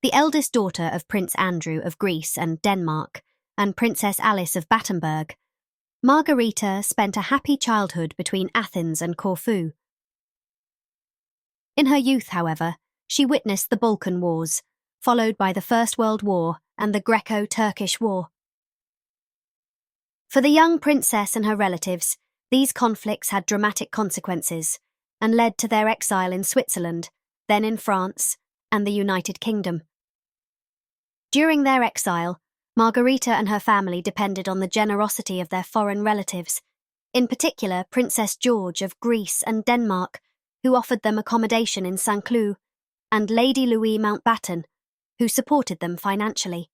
The eldest daughter of Prince Andrew of Greece and Denmark and Princess Alice of Battenberg, Margarita spent a happy childhood between Athens and Corfu. In her youth, however, she witnessed the Balkan Wars, followed by the First World War and the Greco-Turkish War. For the young princess and her relatives, these conflicts had dramatic consequences and led to their exile in Switzerland, then in France, and the United Kingdom. During their exile, Margarita and her family depended on the generosity of their foreign relatives, in particular Princess George of Greece and Denmark, who offered them accommodation in Saint-Cloud, and Lady Louis Mountbatten, who supported them financially.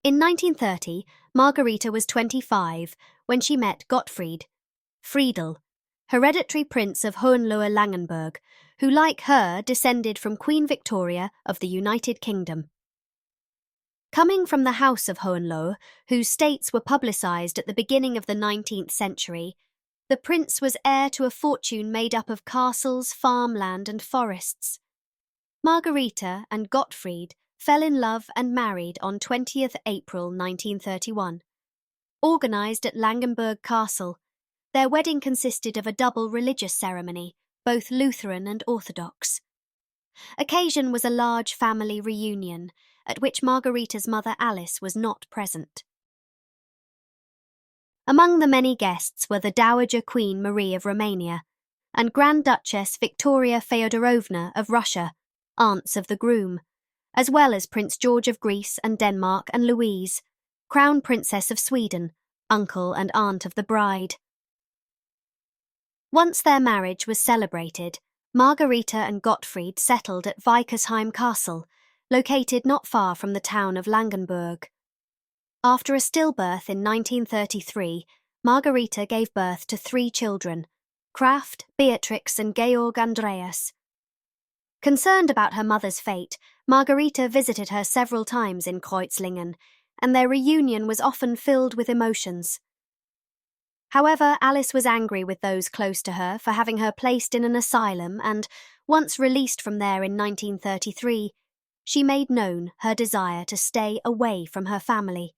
In 1930, Margarita was 25 when she met Gottfried, Friedel, hereditary prince of Hohenlohe-Langenburg, who, like her, descended from Queen Victoria of the United Kingdom. Coming from the House of Hohenlohe, whose states were publicised at the beginning of the 19th century, the prince was heir to a fortune made up of castles, farmland and forests. Margarita and Gottfried fell in love and married on 20th April 1931. Organised at Langenburg Castle, their wedding consisted of a double religious ceremony, both Lutheran and Orthodox. Occasion was a large family reunion, at which Margarita's mother Alice was not present. Among the many guests were the Dowager Queen Marie of Romania and Grand Duchess Victoria Feodorovna of Russia, aunts of the groom, as well as Prince George of Greece and Denmark and Louise, Crown Princess of Sweden, uncle and aunt of the bride. Once their marriage was celebrated, Margarita and Gottfried settled at Weikersheim Castle, located not far from the town of Langenburg. After a stillbirth in 1933, Margarita gave birth to 3 children, Kraft, Beatrix and Georg Andreas. Concerned about her mother's fate, Margarita visited her several times in Kreuzlingen, and their reunion was often filled with emotions. However, Alice was angry with those close to her for having her placed in an asylum and, once released from there in 1933, she made known her desire to stay away from her family.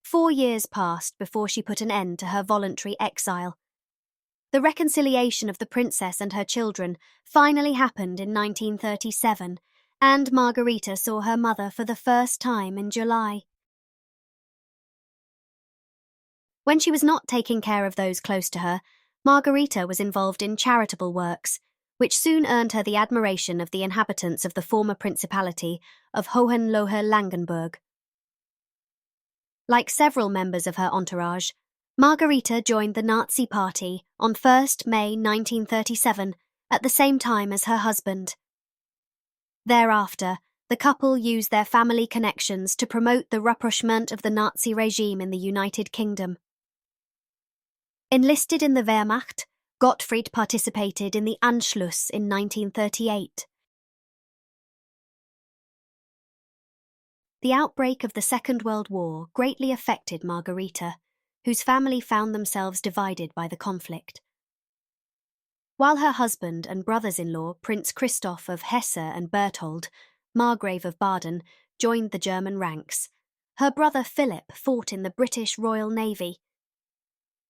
4 years passed before she put an end to her voluntary exile. The reconciliation of the princess and her children finally happened in 1937, and Margarita saw her mother for the first time in July. When she was not taking care of those close to her, Margarita was involved in charitable works, which soon earned her the admiration of the inhabitants of the former principality of Hohenlohe-Langenburg. Like several members of her entourage, Margarita joined the Nazi Party on 1st May 1937, at the same time as her husband. Thereafter, the couple used their family connections to promote the rapprochement of the Nazi regime in the United Kingdom. Enlisted in the Wehrmacht, Gottfried participated in the Anschluss in 1938. The outbreak of the Second World War greatly affected Margarita, whose family found themselves divided by the conflict. While her husband and brothers-in-law, Prince Christoph of Hesse and Berthold, Margrave of Baden, joined the German ranks, her brother Philip fought in the British Royal Navy.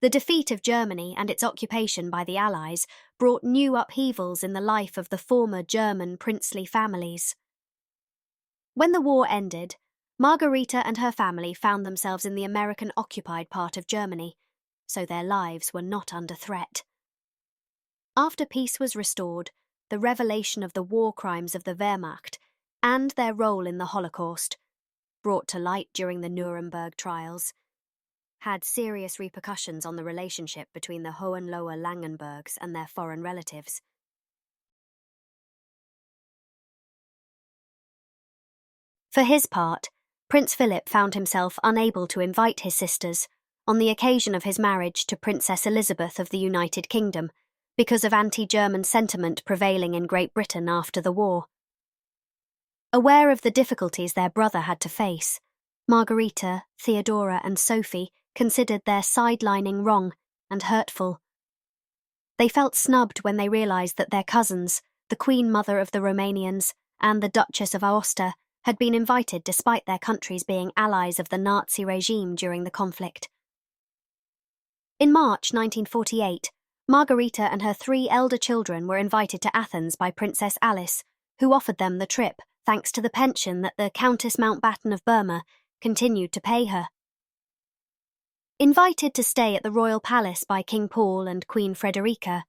The defeat of Germany and its occupation by the Allies brought new upheavals in the life of the former German princely families. When the war ended, Margarita and her family found themselves in the American-occupied part of Germany, so their lives were not under threat. After peace was restored, the revelation of the war crimes of the Wehrmacht and their role in the Holocaust, brought to light during the Nuremberg trials, had serious repercussions on the relationship between the Hohenlohe-Langenburgs and their foreign relatives. For his part, Prince Philip found himself unable to invite his sisters on the occasion of his marriage to Princess Elizabeth of the United Kingdom because of anti-German sentiment prevailing in Great Britain after the war. Aware of the difficulties their brother had to face, Margarita, Theodora and Sophie considered their sidelining wrong and hurtful. They felt snubbed when they realised that their cousins, the Queen Mother of the Romanians, and the Duchess of Aosta had been invited despite their countries being allies of the Nazi regime during the conflict. In March 1948, Margarita and her 3 elder children were invited to Athens by Princess Alice, who offered them the trip thanks to the pension that the Countess Mountbatten of Burma continued to pay her. Invited to stay at the royal palace by King Paul and Queen Frederica,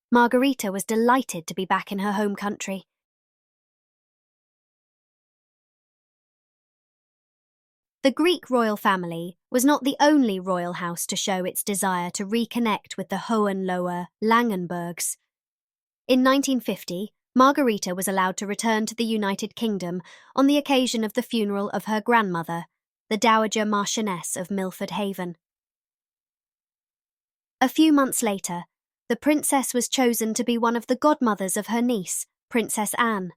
Margarita was delighted to be back in her home country. The Greek royal family was not the only royal house to show its desire to reconnect with the Hohenlohe-Langenburgs. In 1950, Margarita was allowed to return to the United Kingdom on the occasion of the funeral of her grandmother, the Dowager Marchioness of Milford Haven. A few months later, the princess was chosen to be one of the godmothers of her niece, Princess Anne.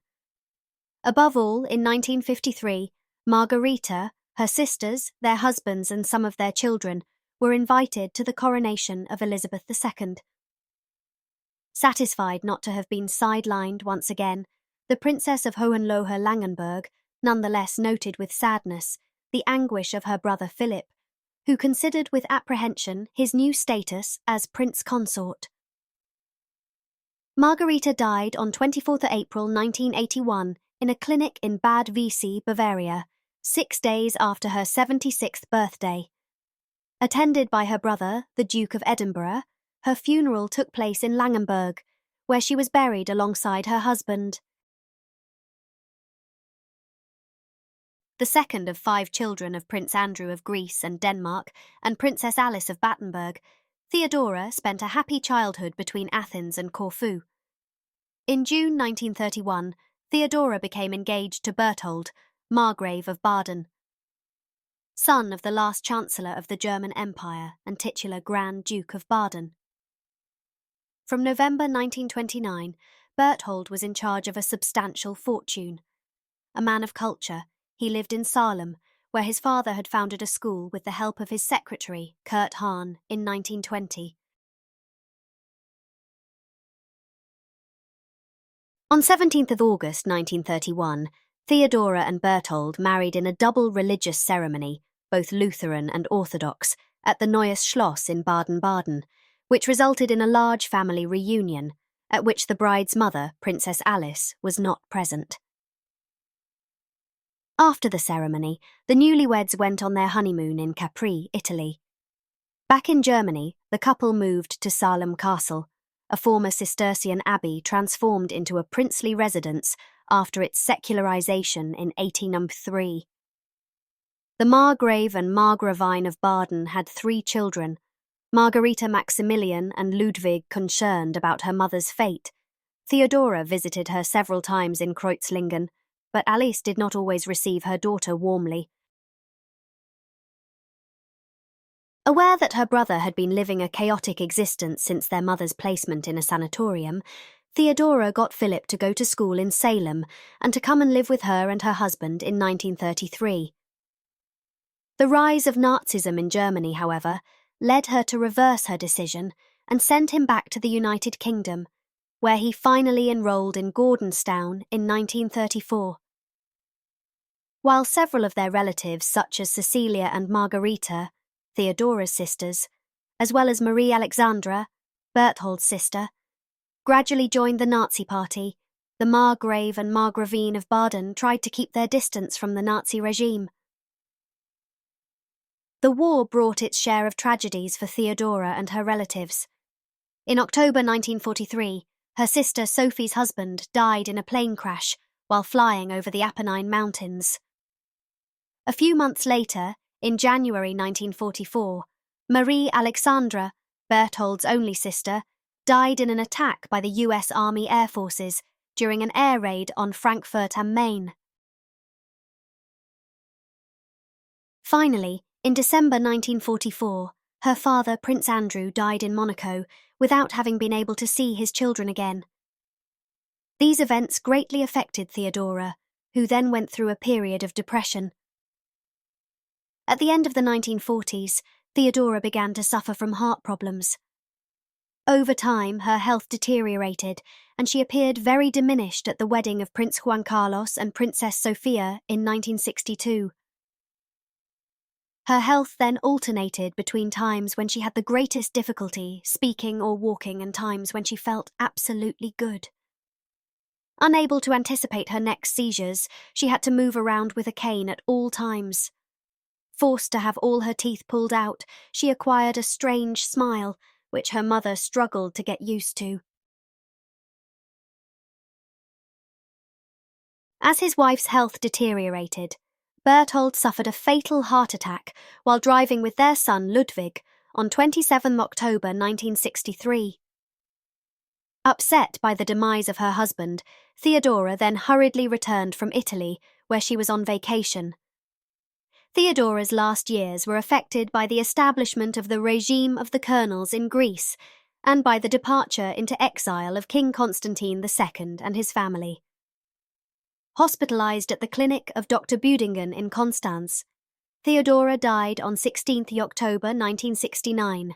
Above all, in 1953, Margarita, her sisters, their husbands and some of their children were invited to the coronation of Elizabeth II. Satisfied not to have been sidelined once again, the Princess of Hohenlohe-Langenburg nonetheless noted with sadness the anguish of her brother Philip, who considered with apprehension his new status as Prince Consort. Margarita died on 24 April 1981 in a clinic in Bad Wiessee, Bavaria, 6 days after her 76th birthday. Attended by her brother, the Duke of Edinburgh, her funeral took place in Langenburg, where she was buried alongside her husband. The second of 5 children of Prince Andrew of Greece and Denmark and Princess Alice of Battenberg, Theodora spent a happy childhood between Athens and Corfu. In June 1931, Theodora became engaged to Berthold, Margrave of Baden, son of the last Chancellor of the German Empire and titular Grand Duke of Baden. From November 1929, Berthold was in charge of a substantial fortune. A man of culture, he lived in Salem, where his father had founded a school with the help of his secretary, Kurt Hahn, in 1920. On 17th of August 1931, Theodora and Berthold married in a double religious ceremony, both Lutheran and Orthodox, at the Neues Schloss in Baden-Baden, which resulted in a large family reunion, at which the bride's mother, Princess Alice, was not present. After the ceremony, the newlyweds went on their honeymoon in Capri, Italy. Back in Germany, the couple moved to Salem Castle, a former Cistercian abbey transformed into a princely residence after its secularization in 1803. The Margrave and Margravine of Baden had 3 children. Margarita Maximilian and Ludwig concerned about her mother's fate. Theodora visited her several times in Kreuzlingen, but Alice did not always receive her daughter warmly. Aware that her brother had been living a chaotic existence since their mother's placement in a sanatorium, Theodora got Philip to go to school in Salem and to come and live with her and her husband in 1933. The rise of Nazism in Germany, however, led her to reverse her decision and send him back to the United Kingdom, where he finally enrolled in Gordonstown in 1934. While several of their relatives, such as Cecilia and Margarita, Theodora's sisters, as well as Marie Alexandra, Berthold's sister, gradually joined the Nazi Party, the Margrave and Margravine of Baden tried to keep their distance from the Nazi regime. The war brought its share of tragedies for Theodora and her relatives. In October 1943, her sister Sophie's husband died in a plane crash while flying over the Apennine Mountains. A few months later, in January 1944, Marie Alexandra, Berthold's only sister, died in an attack by the US Army Air Forces during an air raid on Frankfurt am Main. Finally, in December 1944, her father, Prince Andrew, died in Monaco without having been able to see his children again. These events greatly affected Theodora, who then went through a period of depression. At the end of the 1940s, Theodora began to suffer from heart problems. Over time, her health deteriorated, and she appeared very diminished at the wedding of Prince Juan Carlos and Princess Sofia in 1962. Her health then alternated between times when she had the greatest difficulty speaking or walking and times when she felt absolutely good. Unable to anticipate her next seizures, she had to move around with a cane at all times. Forced to have all her teeth pulled out, she acquired a strange smile, which her mother struggled to get used to. As his wife's health deteriorated, Berthold suffered a fatal heart attack while driving with their son Ludwig on 27 October 1963. Upset by the demise of her husband, Theodora then hurriedly returned from Italy, where she was on vacation. Theodora's last years were affected by the establishment of the regime of the colonels in Greece and by the departure into exile of King Constantine II and his family. Hospitalized at the clinic of Dr. Büdingen in Constance, Theodora died on 16 October 1969.